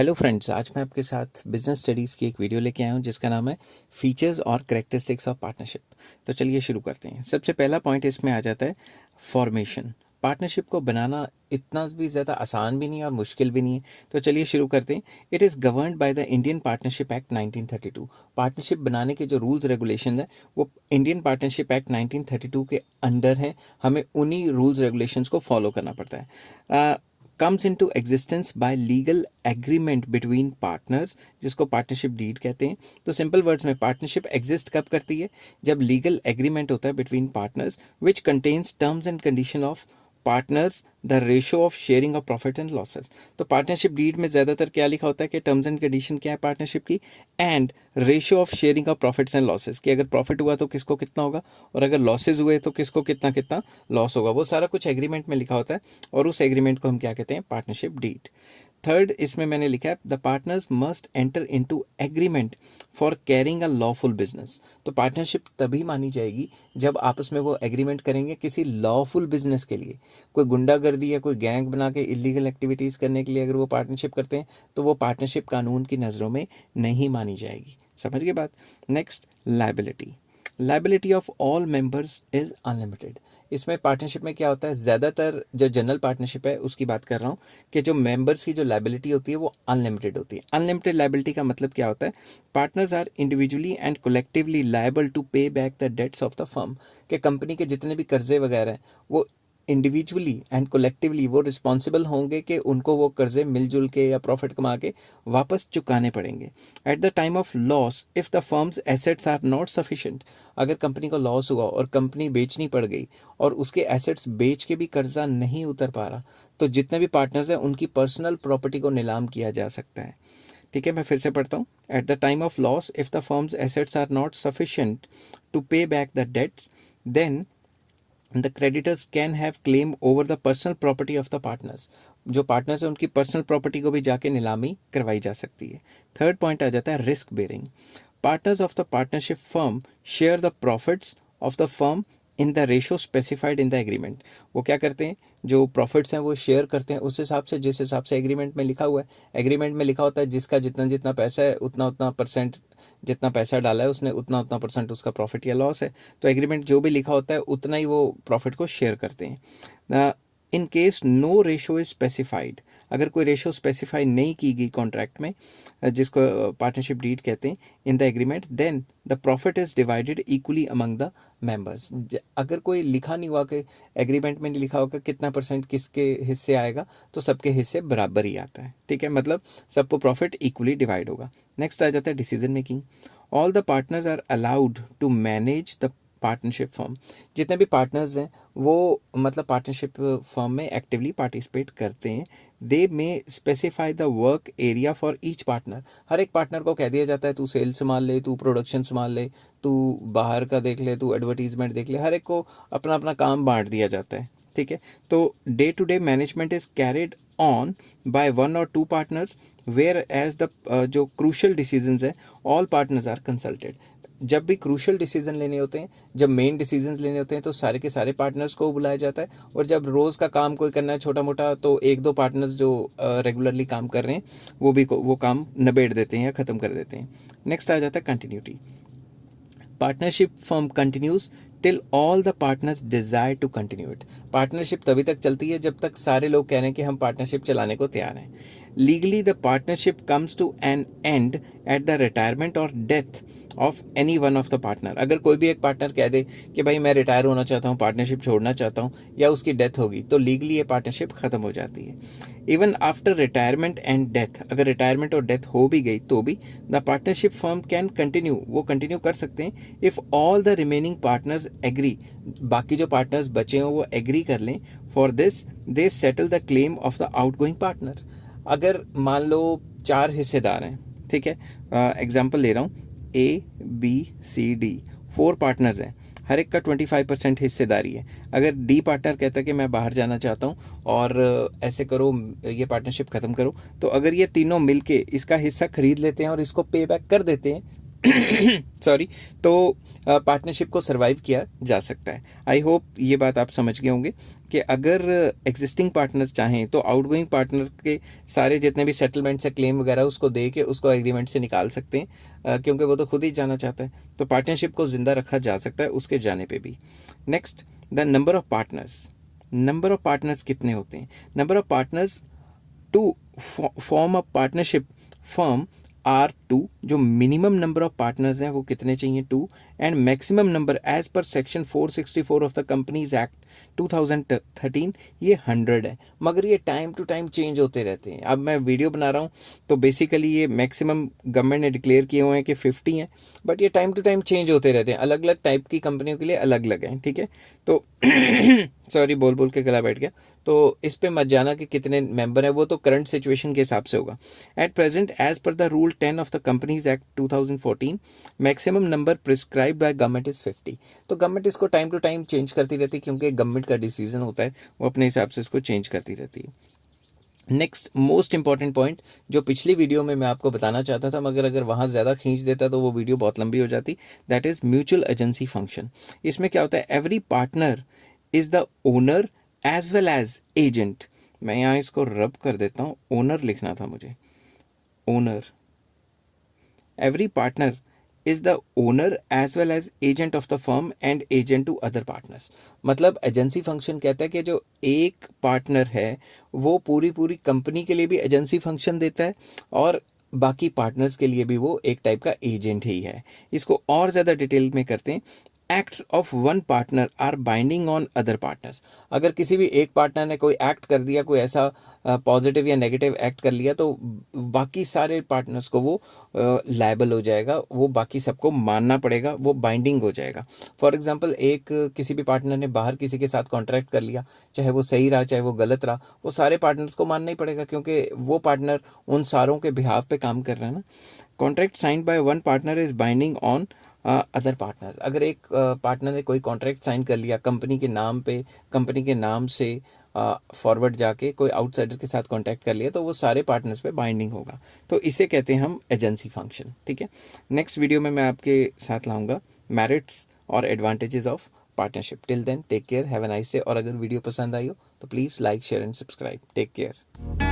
Hello friends, आज मैं आपके साथ बिजनेस स्टडीज़ की एक वीडियो लेके आया हूँ जिसका नाम है फीचर्स और कैरेक्टरिस्टिक्स ऑफ पार्टनरशिप। तो चलिए शुरू करते हैं। सबसे पहला पॉइंट इसमें आ जाता है फॉर्मेशन। पार्टनरशिप को बनाना इतना भी ज़्यादा आसान भी नहीं है और मुश्किल भी नहीं है। तो चलिए शुरू करते हैं। It is governed by the Indian partnership act 1932। Partnership बनाने के जो रूल्स रेगुलेशन है वो इंडियन पार्टनरशिप एक्ट 1932 के अंडर है। हमें उन्हीं रूल्स रेगुलेशंस को फॉलो करना पड़ता है। Comes into existence bye legal agreement between partners, जिसको पार्टनरशिप डीड कहते हैं। तो सिंपल वर्ड्स में पार्टनरशिप एग्जिस्ट कब करती है? जब लीगल एग्रीमेंट होता है between partners which contains terms and condition of partners, the ratio of sharing of profit and losses. तो पार्टनरशिप डीड में ज्यादातर क्या लिखा होता है कि टर्म्स एंड कंडीशन क्या है पार्टनरशिप की, and ratio of sharing of profits and losses, कि अगर प्रॉफिट हुआ तो किसको कितना होगा और अगर लॉसेज हुए तो किसको कितना कितना लॉस होगा। वो सारा कुछ एग्रीमेंट में लिखा होता है और उस एग्रीमेंट को हम क्या कहते हैं? Partnership deed. थर्ड इसमें मैंने लिखा है the partners must enter into agreement for carrying a lawful business. तो पार्टनरशिप तभी मानी जाएगी जब आपस में वो एग्रीमेंट करेंगे किसी लॉफुल बिजनेस के लिए। कोई गुंडागर्दी या कोई गैंग बना के इलीगल एक्टिविटीज करने के लिए अगर वो पार्टनरशिप करते हैं तो वो पार्टनरशिप कानून की नज़रों में नहीं मानी जाएगी। समझ गए बात? Next, liability. Liability of all members is unlimited. इसमें पार्टनरशिप में क्या होता है, ज़्यादातर जो जनरल पार्टनरशिप है उसकी बात कर रहा हूँ कि जो मेंबर्स की जो लायबिलिटी होती है वो अनलिमिटेड होती है। अनलिमिटेड लायबिलिटी का मतलब क्या होता है? Partners are individually and collectively liable to pay back the debts of the firm. के कंपनी के जितने भी कर्जे वगैरह हैं वो इंडिविजुअली एंड कोलेक्टिवली वो रिस्पॉन्सिबल होंगे कि उनको वो कर्जे मिलजुल के या प्रॉफिट कमा के वापस चुकाने पड़ेंगे। At the time of loss if the firms assets are not sufficient, अगर कंपनी को लॉस हुआ और कंपनी बेचनी पड़ गई और उसके एसेट्स बेच के भी कर्जा नहीं उतर पा रहा, तो जितने भी पार्टनर्स हैं उनकी पर्सनल प्रॉपर्टी को नीलाम किया जा सकता है। ठीक है, मैं फिर से पढ़ता हूँ। At the time of loss if the firms assets are not sufficient to pay back the debts, then the creditors can have claim over the personal property of the partners. जो पार्टनर्स है उनकी personal property को भी जाके नीलामी करवाई जा सकती है। थर्ड पॉइंट आ जाता है risk bearing. Partners of the partnership firm share the profits of the firm in the ratio specified in the agreement. वो क्या करते हैं, जो प्रॉफिट्स हैं वो शेयर करते हैं उस हिसाब से जिस हिसाब से एग्रीमेंट में लिखा हुआ है। एग्रीमेंट में लिखा होता है जिसका जितना जितना पैसा है उतना उतना परसेंट, जितना पैसा डाला है उसने उतना उतना परसेंट उसका प्रॉफिट या लॉस है। तो एग्रीमेंट जो भी लिखा होता है उतना ही वो प्रॉफिट को शेयर करते हैं। In case no ratio is specified, अगर कोई रेशो स्पेसिफाई नहीं की गई कॉन्ट्रैक्ट में, जिसको पार्टनरशिप डीड कहते हैं, in the agreement, then the profit is divided equally among the members. अगर कोई लिखा नहीं हुआ कि एग्रीमेंट में नहीं लिखा होगा कितना परसेंट किसके हिस्से आएगा, तो सबके हिस्से बराबर ही आता है। ठीक है, मतलब सबको प्रॉफिट इक्वली डिवाइड होगा। नेक्स्ट आ जाता है decision making. All the partners are allowed to manage the partnership firm. जितने भी पार्टनर्स हैं वो मतलब पार्टनरशिप फर्म में एक्टिवली पार्टिसिपेट करते हैं। They may specify the work area for each partner. हर एक पार्टनर को कह दिया जाता है तू सेल्स संभाल ले, तू प्रोडक्शन संभाल ले, तू बाहर का देख ले, तू एडवर्टीजमेंट देख ले। हर एक को अपना अपना काम बांट दिया जाता है। ठीक है, तो day to day management is carried on by one और two partners, whereas the जो क्रूशल डिसीजंस है ऑल पार्टनर्स आर कंसल्टेड। जब भी क्रूशल डिसीजन लेने होते हैं, जब मेन डिसीजन लेने होते हैं तो सारे के सारे पार्टनर्स को बुलाया जाता है। और जब रोज का काम कोई करना है छोटा मोटा, तो एक दो पार्टनर्स जो रेगुलरली काम कर रहे हैं वो भी वो काम निबेड़ देते हैं या खत्म कर देते हैं। नेक्स्ट आ जाता है continuity. Partnership firm continues till all the partners desire to continue it. Partnership तभी तक चलती है जब तक सारे लोग कह रहे हैं कि हम पार्टनरशिप चलाने को तैयार हैं। Legally the partnership comes to an end at the retirement और death of any one of the partner. अगर कोई भी एक पार्टनर कह दे कि भाई मैं रिटायर होना चाहता हूँ, पार्टनरशिप छोड़ना चाहता हूँ, या उसकी डेथ होगी, तो लीगली ये पार्टनरशिप खत्म हो जाती है। Even after retirement and death, अगर रिटायरमेंट और डेथ हो भी गई तो भी the partnership firm can continue, वो कंटिन्यू कर सकते हैं if all the remaining partners agree. बाकी जो पार्टनर्स बचे हों वो एग्री कर लें। For this they settle the claim of the outgoing partner. अगर मान लो 4 हिस्सेदार हैं, ठीक है, एग्जाम्पल ले रहा हूँ, A B C D, 4 partners हैं, हर एक का 25% हिस्सेदारी है। अगर डी पार्टनर कहता है कि मैं बाहर जाना चाहता हूँ और ऐसे करो, ये पार्टनरशिप खत्म करो, तो अगर ये तीनों मिलके इसका हिस्सा खरीद लेते हैं और इसको पे बैक कर देते हैं सॉरी, तो पार्टनरशिप को सर्वाइव किया जा सकता है। आई होप ये बात आप समझ गए होंगे कि अगर एग्जिस्टिंग पार्टनर्स चाहें तो आउटगोइंग पार्टनर के सारे जितने भी सेटलमेंट्स है, क्लेम वगैरह, उसको दे के उसको एग्रीमेंट से निकाल सकते हैं, क्योंकि वो तो खुद ही जाना चाहता है। तो पार्टनरशिप को जिंदा रखा जा सकता है उसके जाने पे भी। Next, the number of partners. Number of partners कितने होते हैं? Number of partners to form a partnership firm are 2। जो मिनिमम नंबर ऑफ पार्टनर्स हैं वो कितने चाहिए? 2। And maximum number as per section 464 of the companies act 2013 ये 100 है। मगर ये टाइम टू टाइम चेंज होते रहते हैं। अब मैं वीडियो बना रहा हूँ तो बेसिकली ये मैक्सिमम गवर्नमेंट ने डिक्लेयर किए हुए हैं कि 50 हैं, बट ये टाइम टू टाइम चेंज होते रहते हैं। अलग अलग टाइप की कंपनियों के लिए अलग अलग हैं, ठीक है। तो सॉरी, बोल बोल के गला बैठ गया। तो इस पे मत जाना कि कितने मेंबर हैं, वो तो करंट सिचुएशन के हिसाब से होगा। At present as per the rule 10 of the companies act 2014 maximum number prescribe by government is 50। तो गवर्नमेंट इसको टाइम टू टाइम चेंज करती रहती है, क्योंकि गवर्नमेंट का डिसीजन होता है, वो अपने हिसाब से इसको चेंज करती रहती है। नेक्स्ट मोस्ट इंपॉर्टेंट पॉइंट जो पिछली वीडियो में मैं आपको बताना चाहता था, मगर अगर वहां ज़्यादा खींच देता तो वो वीडियो बहुत लंबी हो जाती, that is mutual agency function. इसमें क्या होता है? Every partner is the owner as well as agent. मैं यहाँ इसको रब कर देता हूँ, ओनर लिखना था मुझे, owner. Every partner is the owner as well as agent of the firm and agent to other partners। मतलब एजेंसी फंक्शन कहता है कि जो एक पार्टनर है वो पूरी पूरी कंपनी के लिए भी एजेंसी फंक्शन देता है और बाकी पार्टनर्स के लिए भी वो एक टाइप का एजेंट ही है। इसको और ज़्यादा डिटेल में करते हैं। Acts of one partner are binding on other partners. अगर किसी भी एक पार्टनर ने कोई एक्ट कर दिया, कोई ऐसा पॉजिटिव या नेगेटिव एक्ट कर लिया, तो बाकी सारे पार्टनर्स को वो लायबल हो जाएगा, वो बाकी सबको मानना पड़ेगा, वो बाइंडिंग हो जाएगा। फॉर एग्जांपल, एक किसी भी पार्टनर ने बाहर किसी के साथ कॉन्ट्रैक्ट कर लिया, चाहे वो सही रहा चाहे वो गलत रहा, वो सारे पार्टनर्स को मानना ही पड़ेगा, क्योंकि वो पार्टनर उन सारों के बिहाफ पे काम कर रहा है ना। Contract signed by one partner is binding on other partners. अगर एक पार्टनर ने कोई कॉन्ट्रैक्ट साइन कर लिया कंपनी के नाम पे, कंपनी के नाम से फॉरवर्ड जाके कोई आउटसाइडर के साथ कॉन्टैक्ट कर लिया, तो वो सारे पार्टनर्स पे बाइंडिंग होगा। तो इसे कहते हैं हम एजेंसी फंक्शन, ठीक है। नेक्स्ट वीडियो में मैं आपके साथ लाऊंगा मेरिट्स और advantages of partnership. Till then take care, have a nice day. और अगर वीडियो पसंद आई हो तो please like, share and subscribe. Take care.